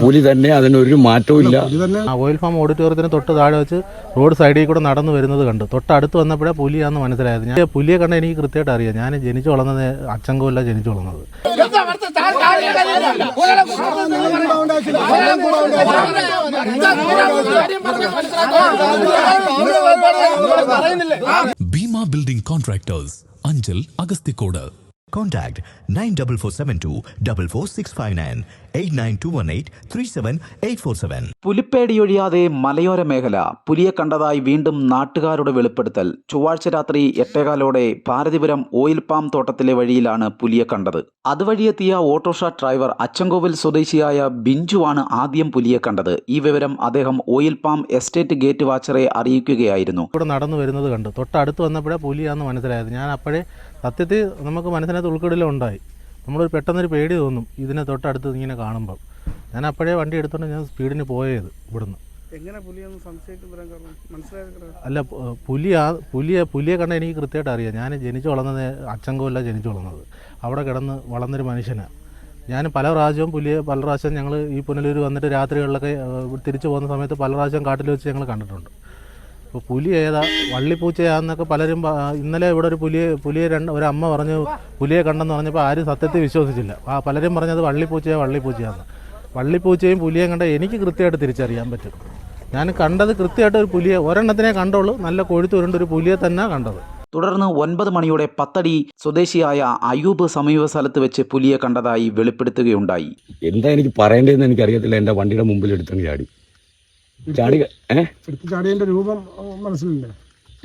പുലി തന്നെ, അതിനൊരു മാറ്റവും ഇല്ല. ഓയിൽ ഫാം ഓഡിറ്റോറിയത്തിന് തൊട്ട് താഴെ വെച്ച് റോഡ് സൈഡിൽ കൂടെ നടന്നു വരുന്നത് കണ്ടു. തൊട്ടടുത്ത് വന്നപ്പോഴേ പുലിയാണെന്ന് മനസ്സിലായത്. ഞാൻ പുലിയെ കണ്ട എനിക്ക് കൃത്യമായിട്ട് അറിയാം. ഞാൻ ജനിച്ചു വളർന്നത് അച്ചൻകോവില ജനിച്ചു വളർന്നത്. Bheema building contractors, Anchal, Agasthikode. Contact 94472 44659 89218 37847. പുലിപ്പേടിയൊഴിയാതെ മലയോര മേഖല പുലിയെ കണ്ടതായി വീണ്ടും നാട്ടുകാരുടെ വെളിപ്പെടുത്തൽ. ചൊവ്വാഴ്ച രാത്രി 8:15 ഭാരതിപുരം ഓയിൽ പാം തോട്ടത്തിലെ വഴിയിലാണ് പുലിയെ കണ്ടത്. അതുവഴിയെത്തിയ ഓട്ടോറിക്ഷ ഡ്രൈവർ അച്ചൻകോവിൽ സ്വദേശിയായ ബിഞ്ചുവാണ് ആദ്യം പുലിയെ കണ്ടത്. ഈ വിവരം അദ്ദേഹം ഓയിൽ പാം എസ്റ്റേറ്റ് ഗേറ്റ് വാച്ചറെ അറിയിക്കുകയായിരുന്നു. ഇവിടെ നടന്നു വരുന്നത് കണ്ടു. തൊട്ടടുത്ത് വന്നപ്പോഴേ പുലിയാണെന്ന് മനസ്സിലായത്. ഞാൻ അപ്പോഴേ സത്യത്തിൽ നമുക്ക് മനസ്സിനകത്ത് ഉൾക്കടലുണ്ടായി. നമ്മളൊരു പെട്ടെന്നൊരു പേടി തോന്നും ഇതിനെ തൊട്ടടുത്ത് ഇങ്ങനെ കാണുമ്പം. ഞാൻ അപ്പോഴേ വണ്ടി എടുത്തോണ്ട് ഞാൻ സ്പീഡിന് പോയത് ഇവിടുന്ന്. അല്ല, പുലിയെ കണ്ട എനിക്ക് കൃത്യമായിട്ട് അറിയാം. ഞാൻ ജനിച്ചു വളർന്നത് അച്ചൻകോവില ജനിച്ചു വളർന്നത്. അവിടെ കിടന്ന് വളർന്നൊരു മനുഷ്യനാണ്. ഞാൻ പല പ്രാവശ്യം ഞങ്ങൾ ഈ പുനലൂർ വന്നിട്ട് രാത്രികളിലൊക്കെ തിരിച്ചു പോകുന്ന സമയത്ത് പല പ്രാവശ്യം കാട്ടിൽ വെച്ച് ഞങ്ങൾ കണ്ടിട്ടുണ്ട്. ഇപ്പോൾ പുലി ഏതാ വള്ളിപ്പൂച്ചയാന്നൊക്കെ പലരും ഇന്നലെ ഇവിടെ ഒരു ഒരു അമ്മ പറഞ്ഞു പുലിയെ കണ്ടെന്ന് പറഞ്ഞപ്പോൾ ആരും സത്യത്തിൽ വിശ്വസിച്ചില്ല. പലരും പറഞ്ഞത് വള്ളിപ്പൂച്ചയാന്ന്. വള്ളിപ്പൂച്ചയും പുലിയെയും കണ്ട എനിക്ക് കൃത്യമായിട്ട് തിരിച്ചറിയാൻ പറ്റും. ഞാൻ കണ്ടത് കൃത്യമായിട്ട് ഒരു പുലിയെ ഒരെണ്ണത്തിനെ കണ്ടുള്ളൂ. നല്ല കൊഴുത്തുരുണ്ടൊരു പുലിയെ തന്നെ കണ്ടത്. തുടർന്ന് 9 മണിയോടെ പത്തടി സ്വദേശിയായ അയൂബ് സമീപ സ്ഥലത്ത് വെച്ച് പുലിയെ കണ്ടതായി വെളിപ്പെടുത്തുകയുണ്ടായി. എന്താ എനിക്ക് പറയേണ്ടതെന്ന് എനിക്കറിയത്തില്ല. എൻ്റെ വണ്ടിയുടെ മുമ്പിൽ എടുത്തങ്ങ് ചാടിയതിന്റെ രൂപം മനസ്സിലുണ്ട്.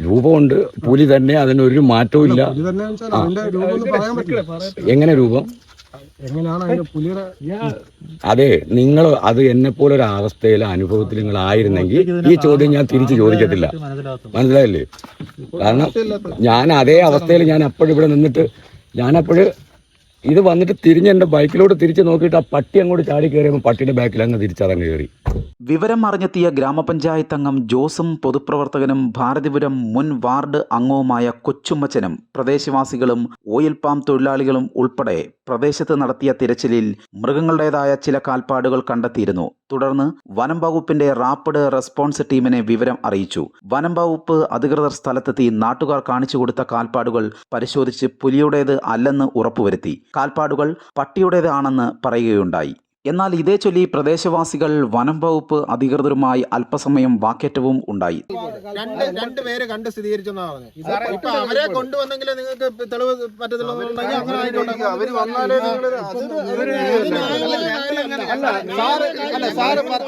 രൂപമുണ്ട്, പുലി തന്നെ, അതിനൊരു മാറ്റവും ഇല്ല. എങ്ങനെ രൂപം? എങ്ങനെയാണ് അതിന്റെ പുലിയുടെ? അതെ, നിങ്ങൾ അത് എന്നെപ്പോലെ ഒരു അവസ്ഥയിൽ അനുഭവത്തിൽ നിങ്ങൾ ആയിരുന്നെങ്കിൽ ഈ ചോദ്യം ഞാൻ തിരിച്ച് ചോദിക്കത്തില്ല. മനസ്സിലായില്ലേ? കാരണം ഞാൻ അതേ അവസ്ഥയിൽ ഞാൻ അപ്പോഴിവിടെ നിന്നിട്ട് ഇത് വന്നിട്ട് തിരിഞ്ഞ് എൻ്റെ ബൈക്കിലോട്ട് തിരിച്ച് നോക്കിയിട്ട് ആ പട്ടി അങ്ങോട്ട് ചാടി കയറിയപ്പോൾ പട്ടിയുടെ ബാക്കിൽ അങ്ങ് തിരിച്ചതങ്ങ് കയറി. വിവരം അറിഞ്ഞെത്തിയ ഗ്രാമപഞ്ചായത്ത് അംഗം ജോസും പൊതുപ്രവർത്തകനും ഭാരതിപുരം മുൻ വാർഡ് അംഗവുമായ കൊച്ചുമ്മച്ചനും പ്രദേശവാസികളും ഓയിൽ പാം തൊഴിലാളികളും ഉൾപ്പെടെ പ്രദേശത്ത് നടത്തിയ തിരച്ചിലിൽ മൃഗങ്ങളുടേതായ ചില കാൽപ്പാടുകൾ കണ്ടെത്തിയിരുന്നു. തുടർന്ന് വനം വകുപ്പിന്റെ റാപ്പിഡ് റെസ്പോൺസ് ടീമിനെ വിവരം അറിയിച്ചു. വനം വകുപ്പ് അധികൃതർ സ്ഥലത്തെത്തി നാട്ടുകാർ കാണിച്ചു കൊടുത്ത കാൽപ്പാടുകൾ പരിശോധിച്ച് പുലിയുടേത് അല്ലെന്ന് ഉറപ്പുവരുത്തി. കാൽപ്പാടുകൾ പട്ടിയുടേതാണെന്ന് പറയുകയുണ്ടായി. എന്നാൽ ഇതേ ചൊല്ലി പ്രദേശവാസികൾ വനം വകുപ്പ് അധികൃതരുമായി അല്പസമയം വാക്കേറ്റവും ഉണ്ടായി. രണ്ടുപേര് കണ്ട് സ്ഥിരീകരിച്ചെന്നാണ് പറഞ്ഞത്. ഇപ്പൊ അവരെ കൊണ്ടുവന്നെങ്കിൽ നിങ്ങൾക്ക് തെളിവ്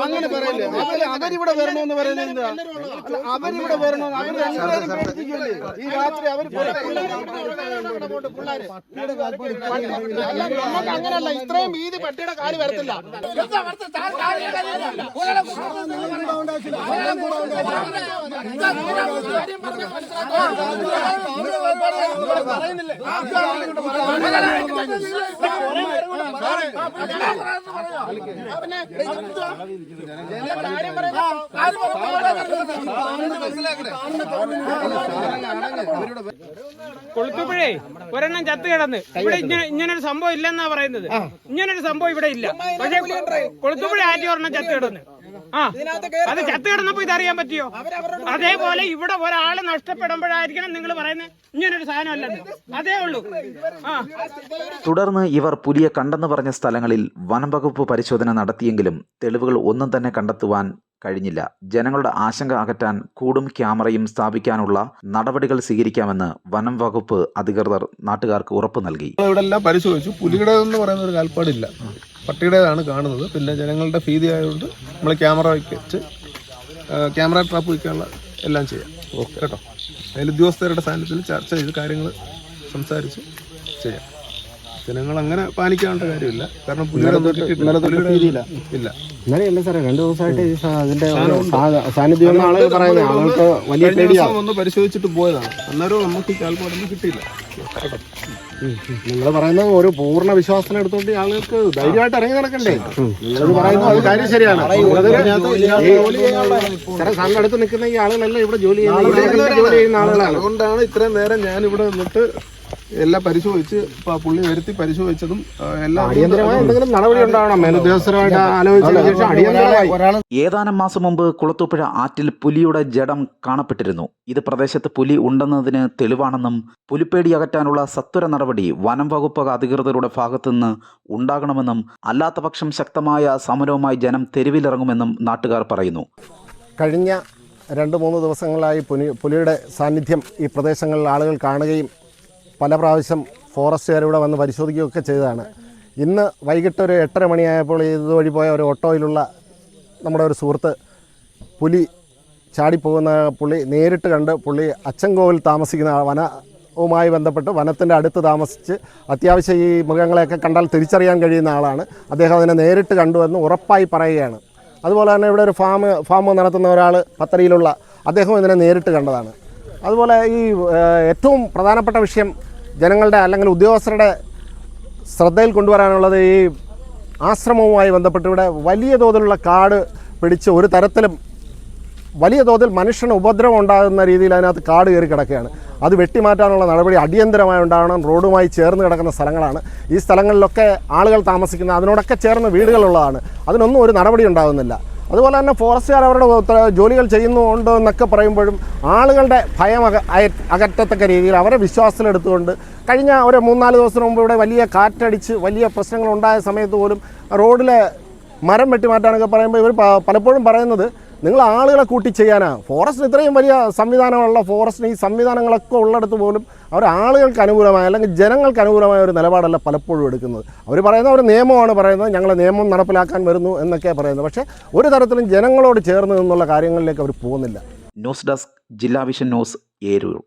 അങ്ങനെ പറയില്ലേ? അവരിവിടെ വരണമെന്ന് പറയുന്നത് അവരിവിടെ വരണോ? ഈ രാത്രി അവർ അങ്ങനല്ല, ഇത്രയും വീതി പട്ടിയുടെ കാല് വരത്തില്ല. കൊളുത്തുപുഴേ ഒരെണ്ണം ചത്ത് കിടന്ന് ഇവിടെ ഇങ്ങനൊരു സംഭവം ഇല്ലെന്നാ പറയുന്നത്. ഇങ്ങനൊരു സംഭവം ഇവിടെ ഇല്ല. പക്ഷെ കൊളുത്തുപുഴ ആറ്റി ഒരെണ്ണം ചത്ത് കിടന്ന് അത് ചത്ത് കിടന്നപ്പോ ഇതറിയാൻ പറ്റിയോ? അതേപോലെ ഇവിടെ ഒരാള് നഷ്ടപ്പെടുമ്പോഴായിരിക്കണം നിങ്ങൾ പറയുന്നത് ഇങ്ങനൊരു സാധനം അല്ലെന്ന്. അതേ ഉള്ളൂ. തുടർന്ന് ഇവർ പുലിയെ കണ്ടെന്ന് പറഞ്ഞ സ്ഥലങ്ങളിൽ വനം വകുപ്പ് പരിശോധന നടത്തിയെങ്കിലും തെളിവുകൾ ഒന്നും തന്നെ കണ്ടെത്തുവാൻ കഴിഞ്ഞില്ല. ജനങ്ങളുടെ ആശങ്ക അകറ്റാൻ കൂടും ക്യാമറയും സ്ഥാപിക്കാനുള്ള നടപടികൾ സ്വീകരിക്കാമെന്ന് വനം വകുപ്പ് അധികൃതർ നാട്ടുകാർക്ക് ഉറപ്പ് നൽകി. ഇവിടെ എല്ലാം പരിശോധിച്ചു. പുലിയുടേതെന്ന് പറയുന്ന ഒരു കാൽപ്പാടില്ല, പട്ടിയുടേതാണ് കാണുന്നത്. പിന്നെ ജനങ്ങളുടെ ഭീതി ആയതുകൊണ്ട് നമ്മൾ ക്യാമറ വെച്ച് ക്യാമറ ട്രാപ്പ് വയ്ക്കാനുള്ള എല്ലാം ചെയ്യാം. ഓക്കെ കേട്ടോ. അതിൽ ഉദ്യോഗസ്ഥരുടെ സാന്നിധ്യത്തിൽ ചർച്ച ചെയ്ത് കാര്യങ്ങൾ സംസാരിച്ച് ചെയ്യാം. ജനങ്ങൾ അങ്ങനെ പാനിക്കാനുള്ള കാര്യമില്ല. കാരണം ഇല്ല. ഇന്നലെയല്ല സാറേ, 2 ദിവസമായിട്ട് അതിന്റെ സാന്നിധ്യം ആളുകൾ പറയുന്നത് ആളുകൾക്ക് വലിയ പേടിയാണ്. ഒന്ന് പരിശോധിച്ചിട്ട് പോയതാണ്. അന്നേരം നമുക്ക് ഈ കാൽപ്പാടൊന്നും കിട്ടിയില്ല. നിങ്ങൾ പറയുന്നത് ഒരു പൂർണ്ണ വിശ്വാസത്തിന് എടുത്തോണ്ട് ആളുകൾക്ക് ധൈര്യമായിട്ട് ഇറങ്ങി നടക്കണ്ടേ? നിങ്ങൾ പറയുന്നത് അത് കാര്യം ശരിയാണ്. സാറേ, സാറിന്റെ അടുത്ത് നിൽക്കുന്ന ഈ ആളുകളെല്ലാം ഇവിടെ ജോലി ചെയ്യുന്ന ആളുകളാണ്. അതുകൊണ്ടാണ് ഇത്രയും നേരം ഞാൻ ഇവിടെ നിന്നിട്ട് എല്ലാം പരിശോധിച്ച് പുള്ളി വരുത്തി പരിശോധിച്ചതും എല്ലാം അടിയന്തരമായ എന്തെങ്കിലും നടപടി ഉണ്ടാവണം. മേലുദ്യോഗസ്ഥരുമായിട്ട് ആലോചിച്ചതിന് ശേഷം അടിയന്തരമായി. ഏതാനും മാസം മുമ്പ് കുളത്തൂപ്പുഴ ആറ്റിൽ പുലിയുടെ ജഡം കാണപ്പെട്ടിരുന്നു. ഇത് പ്രദേശത്ത് പുലി ഉണ്ടെന്നതിന് തെളിവാണെന്നും പുലിപ്പേടി അകറ്റാനുള്ള സത്വര നടപടി വനം വകുപ്പ് അധികൃതരുടെ ഭാഗത്തുനിന്ന് ഉണ്ടാകണമെന്നും അല്ലാത്തപക്ഷം ശക്തമായ സമരവുമായി ജനം തെരുവിലിറങ്ങുമെന്നും നാട്ടുകാർ പറയുന്നു. കഴിഞ്ഞ 2-3 ദിവസങ്ങളായി പുലിയുടെ സാന്നിധ്യം ഈ പ്രദേശങ്ങളിൽ ആളുകൾ കാണുകയും പല പ്രാവശ്യം ഫോറസ്റ്റുകാരിവിടെ വന്ന് പരിശോധിക്കുകയൊക്കെ ചെയ്തതാണ്. ഇന്ന് വൈകിട്ട് ഒരു 8:30 മണിയായപ്പോൾ ഇതുവഴി പോയ ഒരു ഓട്ടോയിലുള്ള നമ്മുടെ ഒരു സുഹൃത്ത് പുലി ചാടിപ്പോകുന്ന പുള്ളി നേരിട്ട് കണ്ട് പുള്ളി അച്ചൻകോവിൽ താമസിക്കുന്ന വനവുമായി ബന്ധപ്പെട്ട് വനത്തിൻ്റെ അടുത്ത് താമസിച്ച് അത്യാവശ്യം ഈ മൃഗങ്ങളെയൊക്കെ കണ്ടാൽ തിരിച്ചറിയാൻ കഴിയുന്ന ആളാണ്. അദ്ദേഹം അതിനെ നേരിട്ട് കണ്ടുവെന്ന് ഉറപ്പായി പറയുകയാണ്. അതുപോലെ തന്നെ ഇവിടെ ഒരു ഫാം നടത്തുന്ന ഒരാൾ പത്തടിയിലുള്ള അദ്ദേഹം ഇതിനെ നേരിട്ട് കണ്ടതാണ്. അതുപോലെ ഈ ഏറ്റവും പ്രധാനപ്പെട്ട വിഷയം ജനങ്ങളുടെ അല്ലെങ്കിൽ ഉദ്യോഗസ്ഥരുടെ ശ്രദ്ധയിൽ കൊണ്ടുവരാനുള്ളത് ഈ ആശ്രമവുമായി ബന്ധപ്പെട്ട് ഇവിടെ വലിയ തോതിലുള്ള കാട് പിടിച്ച് ഒരു തരത്തിലും വലിയ തോതിൽ മനുഷ്യന് ഉപദ്രവം ഉണ്ടാകുന്ന രീതിയിൽ അതിനകത്ത് കാട് കയറി കിടക്കുകയാണ്. അത് വെട്ടിമാറ്റാനുള്ള നടപടി അടിയന്തരമായി ഉണ്ടാകണം. റോഡുമായി ചേർന്ന് കിടക്കുന്ന സ്ഥലങ്ങളാണ്. ഈ സ്ഥലങ്ങളിലൊക്കെ ആളുകൾ താമസിക്കുന്ന അതിനോടൊക്കെ ചേർന്ന് വീടുകളുള്ളതാണ്. അതിനൊന്നും ഒരു നടപടി ഉണ്ടാകുന്നില്ല. അതുപോലെ തന്നെ ഫോറസ്റ്റുകാർ അവരുടെ ജോലികൾ ചെയ്യുന്നുണ്ടോ എന്നൊക്കെ പറയുമ്പോഴും ആളുകളുടെ ഭയം അകറ്റത്തക്ക രീതിയിൽ അവരെ വിശ്വാസത്തിലെടുത്തുകൊണ്ട് കഴിഞ്ഞ ഒരു 3-4 ദിവസം മുമ്പ് ഇവിടെ വലിയ കാറ്റടിച്ച് വലിയ പ്രശ്നങ്ങൾ ഉണ്ടായ സമയത്ത് പോലും റോഡിലെ മരം വെട്ടിമാറ്റാനൊക്കെ പറയുമ്പോൾ ഇവർ പലപ്പോഴും പറയുന്നത് നിങ്ങൾ ആളുകളെ കൂട്ടി ചെയ്യാനാണ്. ഫോറസ്റ്റിന് ഇത്രയും വലിയ സംവിധാനമുള്ള ഫോറസ്റ്റിന് ഈ സംവിധാനങ്ങളൊക്കെ ഉള്ളിടത്ത് പോലും അവർ ആളുകൾക്ക് അനുകൂലമായ അല്ലെങ്കിൽ ജനങ്ങൾക്ക് അനുകൂലമായ ഒരു നിലപാടല്ല പലപ്പോഴും എടുക്കുന്നത്. അവർ പറയുന്നത് അവർ നിയമമാണ് പറയുന്നത്, ഞങ്ങൾ നിയമം നടപ്പിലാക്കാൻ വരുന്നു എന്നൊക്കെയാണ് പറയുന്നത്. പക്ഷേ ഒരു തരത്തിലും ജനങ്ങളോട് ചേർന്ന് നിന്നുള്ള കാര്യങ്ങളിലേക്ക് അവർ പോകുന്നില്ല. ന്യൂസ് ഡെസ്ക് ജില്ലാ വിഷൻ ന്യൂസ്, ഏരൂർ.